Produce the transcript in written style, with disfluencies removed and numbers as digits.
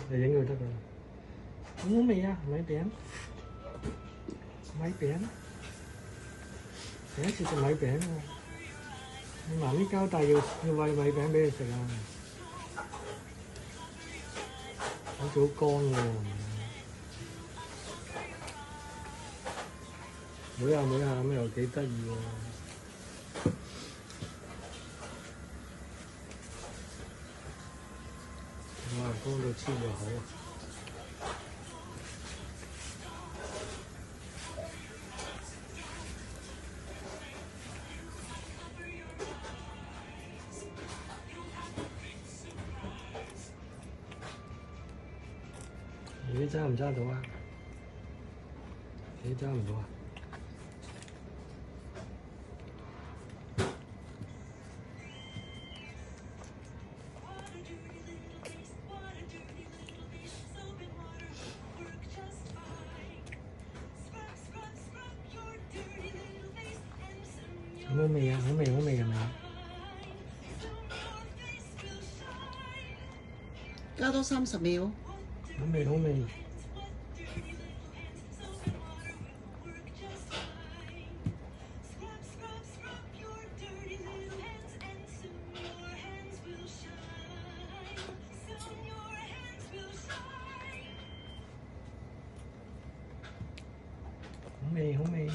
你影佢得㗎啦。好味啊，米餅，米餅，第一次食米餅喎。你媽咪交代要餵米餅俾你食啊，好似好乾喎。妹下妹下咁又幾得意喎。哇，乾到黐住口啊！你揸唔揸到啊？你揸唔到啊？好味啊！好味好味係咪？加多30秒。好味好味。好味好味。